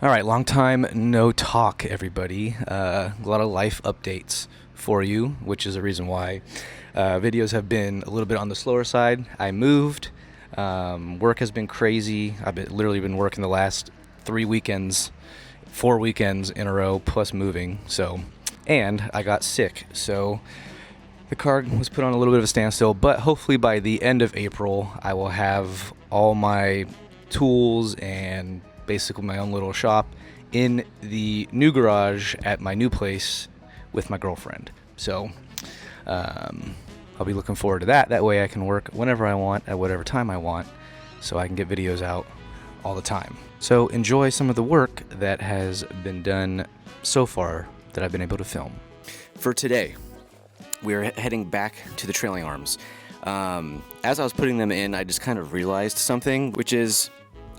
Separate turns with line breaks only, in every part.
All right, long time no talk, everybody. A lot of life updates for you, which is a reason why videos have been a little bit on the slower side. I moved. Work has been crazy. I've literally been working the last 4 weekends in a row, plus moving. And I got sick, so the car was put on a little bit of a standstill. But hopefully by the end of April, I will have all my tools and basically my own little shop in the new garage at my new place with my girlfriend. So I'll be looking forward to that. That way I can work whenever I want at whatever time I want, so I can get videos out all the time. So enjoy some of the work that has been done so far that I've been able to film. For today, we're heading back to the trailing arms. As I was putting them in, I just kind of realized something, which is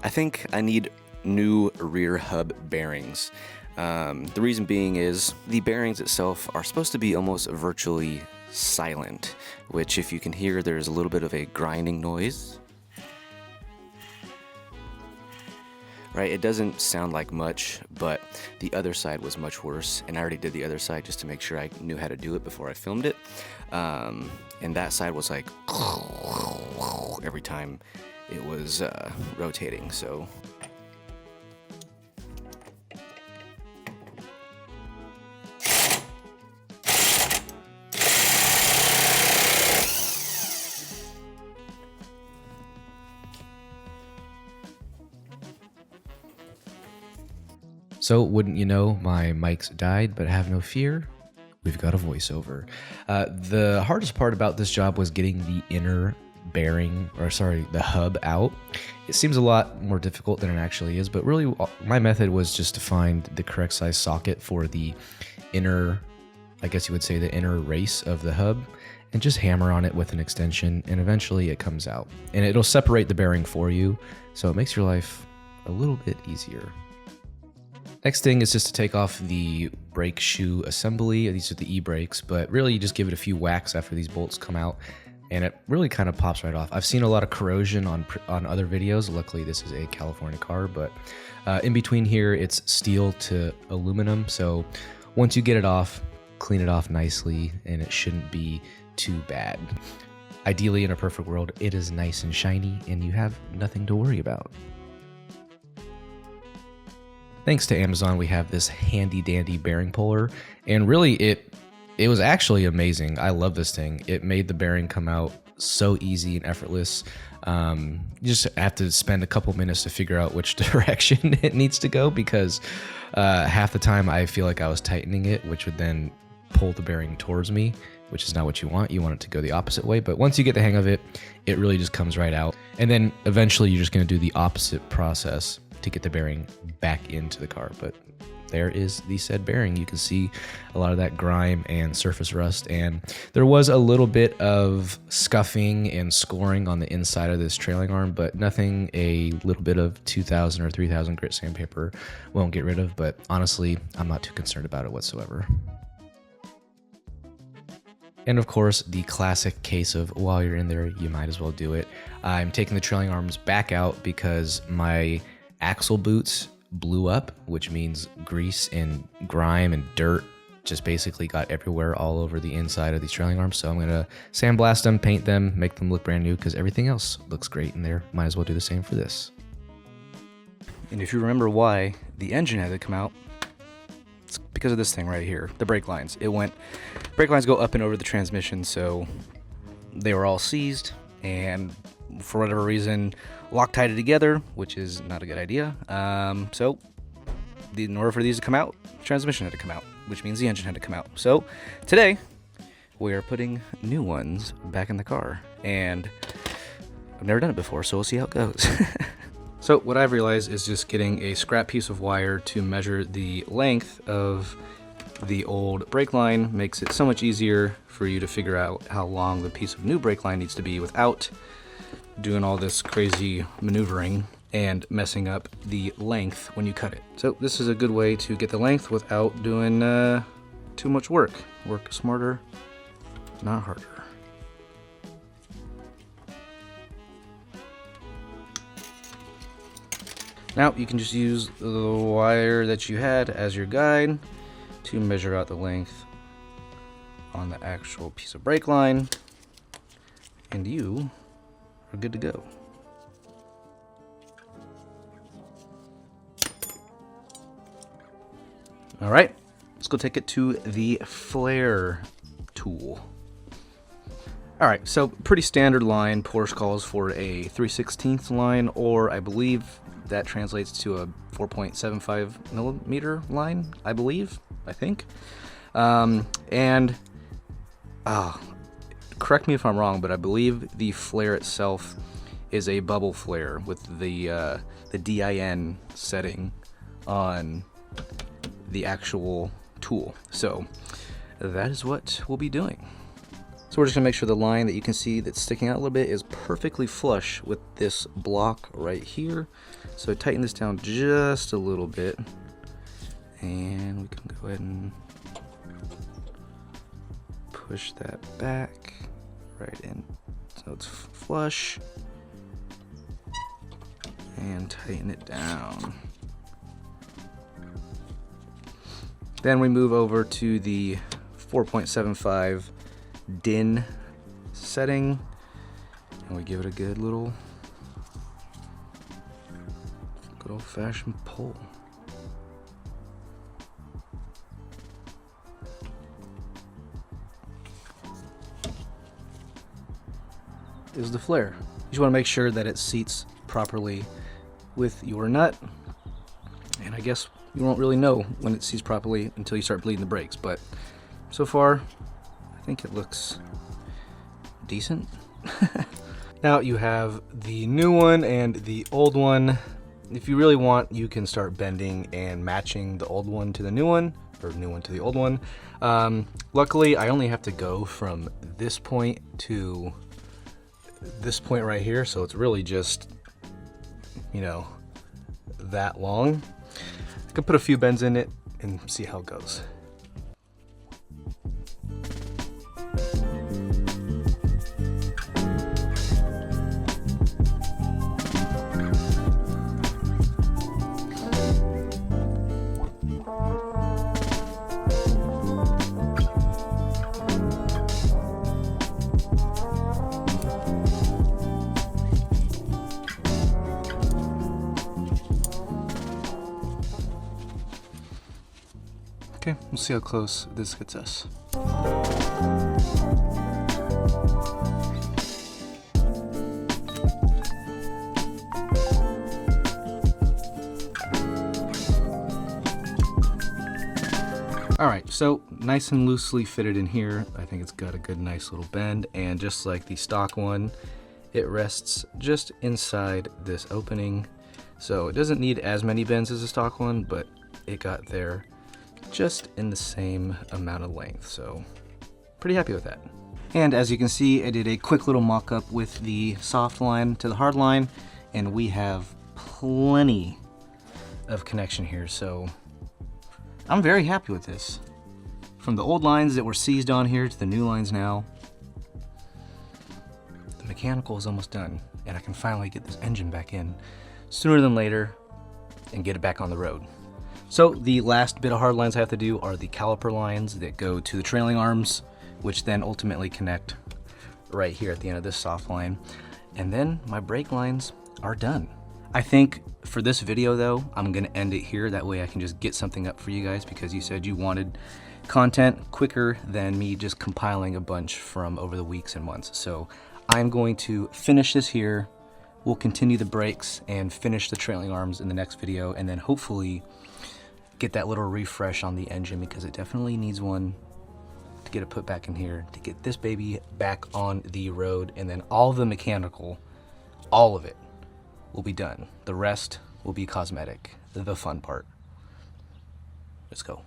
I think I need new rear hub bearings. The reason being is the bearings itself are supposed to be almost virtually silent, which if you can hear, there's a little bit of a grinding noise. Right, it doesn't sound like much, but the other side was much worse, and I already did the other side just to make sure I knew how to do it before I filmed it. And that side was like every time it was rotating, so So, wouldn't you know, my mic's died, but have no fear, we've got a voiceover. The hardest part about this job was getting the inner bearing, the hub out. It seems a lot more difficult than it actually is, but really my method was just to find the correct size socket for the inner, I guess you would say the inner race of the hub, and just hammer on it with an extension, and eventually it comes out. And it'll separate the bearing for you, so it makes your life a little bit easier. Next thing is just to take off the brake shoe assembly. These are the e-brakes, but really you just give it a few whacks after these bolts come out, and it really kind of pops right off. I've seen a lot of corrosion on other videos. Luckily, this is a California car, but in between here, it's steel to aluminum. So once you get it off, clean it off nicely, and it shouldn't be too bad. Ideally, in a perfect world, it is nice and shiny, and you have nothing to worry about. Thanks to Amazon, we have this handy dandy bearing puller, and really it was actually amazing. I love this thing. It made the bearing come out so easy and effortless. You just have to spend a couple minutes to figure out which direction it needs to go, because half the time I feel like I was tightening it, which would then pull the bearing towards me, which is not what you want. You want it to go the opposite way, but once you get the hang of it, it really just comes right out. And then eventually you're just going to do the opposite process to get the bearing back into the car. But there is the said bearing. You can see a lot of that grime and surface rust, and there was a little bit of scuffing and scoring on the inside of this trailing arm, but nothing a little bit of 2000 or 3000 grit sandpaper won't get rid of. But honestly, I'm not too concerned about it whatsoever. And of course, the classic case of while you're in there, you might as well do it. I'm taking the trailing arms back out because my axle boots blew up, which means grease and grime and dirt just basically got everywhere all over the inside of these trailing arms. So I'm going to sandblast them, paint them, make them look brand new, because everything else looks great in there. Might as well do the same for this. And if you remember why the engine had to come out, it's because of this thing right here, the brake lines. Brake lines go up and over the transmission, so they were all seized, and for whatever reason, Loctited together, which is not a good idea. So in order for these to come out, the transmission had to come out, which means the engine had to come out. So today, we are putting new ones back in the car, and I've never done it before, so we'll see how it goes. So what I've realized is just getting a scrap piece of wire to measure the length of the old brake line makes it so much easier for you to figure out how long the piece of new brake line needs to be without doing all this crazy maneuvering and messing up the length when you cut it. So this is a good way to get the length without doing too much work. Work smarter, not harder.
Now you can just use the wire that you had as your guide to measure out the length on the actual piece of brake line, and you are good to go. All right, let's go take it to the flare tool. All right, so pretty standard line. Porsche calls for a 3/16 line, or I believe that translates to a 4.75 millimeter line, I think. Correct me if I'm wrong, but I believe the flare itself is a bubble flare with the DIN setting on the actual tool. So that is what we'll be doing. So we're just gonna make sure the line that you can see that's sticking out a little bit is perfectly flush with this block right here. So tighten this down just a little bit, and we can go ahead and push that back right in so it's flush, and tighten it down. Then we move over to the 4.75 DIN setting, and we give it a good old-fashioned pull. Is the flare. You just want to make sure that it seats properly with your nut, and I guess you won't really know when it seats properly until you start bleeding the brakes, but so far I think it looks decent. Now you have the new one and the old one. If you really want, you can start bending and matching the old one to the new one, or new one to the old one. Luckily, I only have to go from this point to this point right here, so it's really just, you know, that long. I can put a few bends in it and see how it goes. Okay, we'll see how close this gets us. All right, so nice and loosely fitted in here. I think it's got a good, nice little bend, and just like the stock one, it rests just inside this opening. So it doesn't need as many bends as the stock one, but it got there just in the same amount of length, so pretty happy with that. And as you can see, I did a quick little mock-up with the soft line to the hard line, and we have plenty of connection here, so I'm very happy with this. From the old lines that were seized on here to the new lines now, the mechanical is almost done, and I can finally get this engine back in sooner than later and get it back on the road. So the last bit of hard lines I have to do are the caliper lines that go to the trailing arms, which then ultimately connect right here at the end of this soft line. And then my brake lines are done. I think for this video though, I'm gonna end it here. That way I can just get something up for you guys, because you said you wanted content quicker than me just compiling a bunch from over the weeks and months. So I'm going to finish this here. We'll continue the brakes and finish the trailing arms in the next video, and then hopefully get that little refresh on the engine, because it definitely needs one to get it put back in here to get this baby back on the road. And then all the mechanical, all of it will be done. The rest will be cosmetic, the fun part. Let's go.